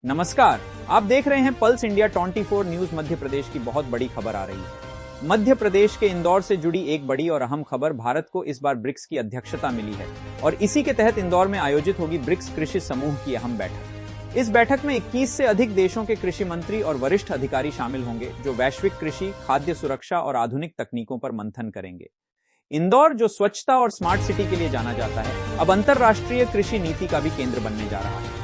नमस्कार, आप देख रहे हैं pulse India 24 news. Madhya Pradesh की बहुत बड़ी खबर आ रही है। मध्य प्रदेश के इंदौर से जुड़ी एक बड़ी और अहम खबर। भारत को इस बार ब्रिक्स की अध्यक्षता मिली है और इसी के तहत इंदौर में आयोजित होगी ब्रिक्स कृषि समूह की अहम बैठक। इस बैठक में 21 से अधिक देशों के कृषि मंत्री और वरिष्ठ अधिकारी शामिल होंगे, जो वैश्विक कृषि, खाद्य सुरक्षा और आधुनिक तकनीकों पर मंथन करेंगे। इंदौर, जो स्वच्छता और स्मार्ट सिटी के लिए जाना जाता है, अब अंतरराष्ट्रीय कृषि नीति का भी केंद्र बनने जा रहा है।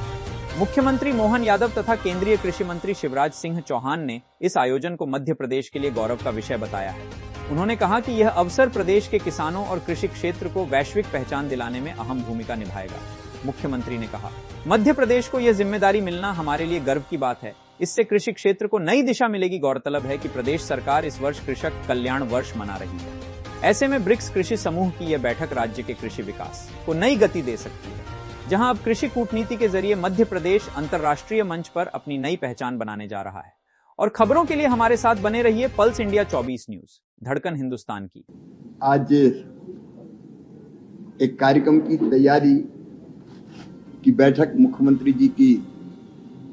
मुख्यमंत्री मोहन यादव तथा केंद्रीय कृषि मंत्री शिवराज सिंह चौहान ने इस आयोजन को मध्य प्रदेश के लिए गौरव का विषय बताया है। उन्होंने कहा कि यह अवसर प्रदेश के किसानों और कृषि क्षेत्र को वैश्विक पहचान दिलाने में अहम भूमिका निभाएगा। मुख्यमंत्री ने कहा, मध्य प्रदेश को यह जिम्मेदारी मिलना हमारे लिए गर्व की बात है। इससे कृषि क्षेत्र को नई दिशा मिलेगी। गौरतलब है कि प्रदेश सरकार इस वर्ष कृषक कल्याण वर्ष मना रही है। ऐसे में ब्रिक्स कृषि समूह की यह बैठक राज्य के कृषि विकास को नई गति दे सकती है, जहां अब कृषि कूटनीति के जरिए मध्य प्रदेश अंतरराष्ट्रीय मंच पर अपनी नई पहचान बनाने जा रहा है। और खबरों के लिए हमारे साथ बने रहिए पल्स इंडिया 24 न्यूज, धड़कन हिंदुस्तान की। आज एक कार्यक्रम की तैयारी की बैठक मुख्यमंत्री जी की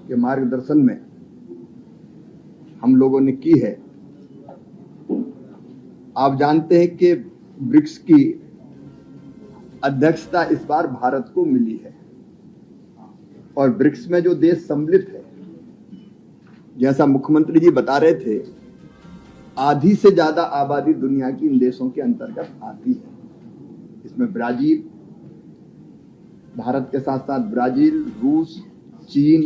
के मार्गदर्शन में हम लोगों ने की है। आप जानते हैं कि ब्रिक्स की अध्यक्षता इस बार भारत को मिली है और ब्रिक्स में जो देश सम्मिलित है, जैसा मुख्यमंत्री जी बता रहे थे, आधी से ज्यादा आबादी दुनिया की इन देशों के अंतर्गत आती है। इसमें ब्राजील, भारत के साथ साथ ब्राजील, रूस, चीन,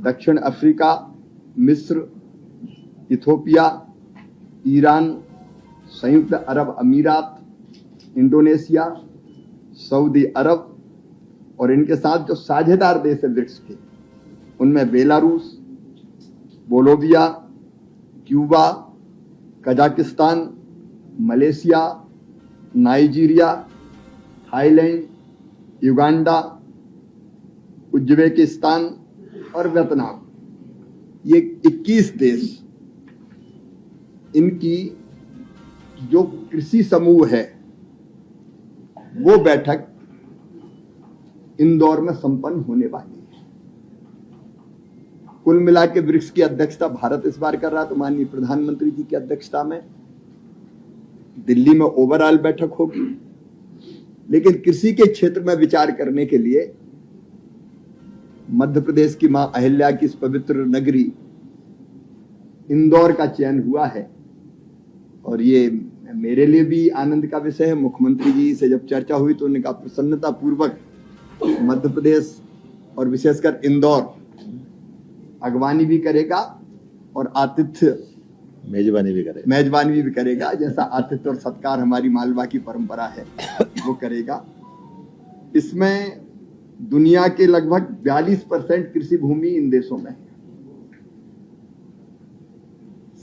दक्षिण अफ्रीका, मिस्र, इथोपिया, ईरान, संयुक्त अरब अमीरात, इंडोनेशिया, सऊदी अरब और इनके साथ जो साझेदार देश है ब्रिक्स के, उनमें Belarus, Bolivia, Cuba, Kazakhstan, Malaysia, Nigeria, Thailand, Uganda, Uzbekistan और वियतनाम, ये 21 देश। इनकी जो कृषि समूह है, वो बैठक इंदौर में संपन्न होने वाली है। कुल मिला के ब्रिक्स की अध्यक्षता भारत इस बार कर रहा है, तो माननीय प्रधानमंत्री जी की अध्यक्षता में दिल्ली में ओवरऑल बैठक होगी। लेकिन कृषि के क्षेत्र में विचार करने के लिए मध्य प्रदेश की मां अहिल्या की इस पवित्र नगरी इंदौर का चयन हुआ है और ये मेरे लिए भी आनंद का विषय है। मुख्यमंत्री जी से जब चर्चा हुई तो उन्होंने कहा प्रसन्नता पूर्वक मध्य प्रदेश और विशेषकर इंदौर अगवानी भी करेगा और आतिथ्य मेजबानी भी करेगा। जैसा आतिथ्य और सत्कार हमारी मालवा की परंपरा है, वो करेगा। इसमें दुनिया के लगभग 42% कृषि भूमि इन देशों में है।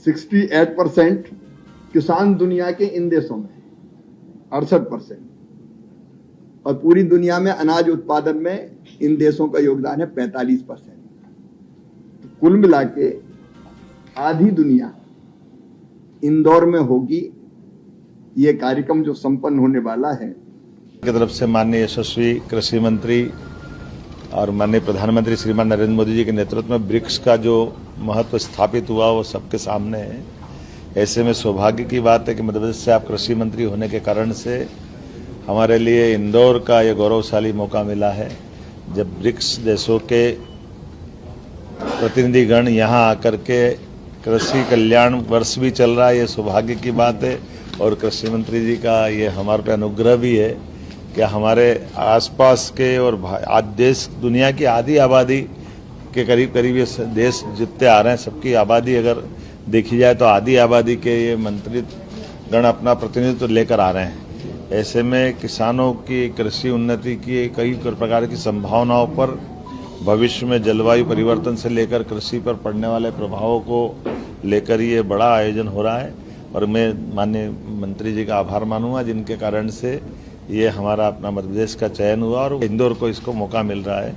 68% किसान दुनिया के इन देशों में, 68%, और पूरी दुनिया में अनाज उत्पादन में इन देशों का योगदान है 45%। तो कुल मिला के आधी दुनिया इंदौर में होगी। ये कार्यक्रम जो संपन्न होने वाला है, की तरफ से माननीय यशस्वी कृषि मंत्री और माननीय प्रधानमंत्री श्रीमान नरेंद्र मोदी जी के नेतृत्व में ब्रिक्स का जो महत्व स्थापित हुआ, वो सबके सामने है। ऐसे में सौभाग्य की बात है कि मध्य प्रदेश से आप कृषि मंत्री होने के कारण से हमारे लिए इंदौर का ये गौरवशाली मौका मिला है, जब ब्रिक्स देशों के प्रतिनिधिगण यहाँ आकर के कृषि कल्याण वर्ष भी चल रहा है। ये सौभाग्य की बात है और कृषि मंत्री जी का ये हमारे पे अनुग्रह भी है कि हमारे आसपास के और आज देश दुनिया की आधी आबादी के करीब ये देश जितने आ रहे हैं, सबकी आबादी अगर देखी जाए तो आधी आबादी के ये मंत्री गण अपना प्रतिनिधित्व लेकर आ रहे हैं। ऐसे में किसानों की कृषि उन्नति की कई प्रकार की संभावनाओं पर, भविष्य में जलवायु परिवर्तन से लेकर कृषि पर पड़ने वाले प्रभावों को लेकर ये बड़ा आयोजन हो रहा है और मैं माननीय मंत्री जी का आभार मानूंगा, जिनके कारण से ये हमारा अपना मध्य प्रदेश का चयन हुआ और इंदौर को इसको मौका मिल रहा है।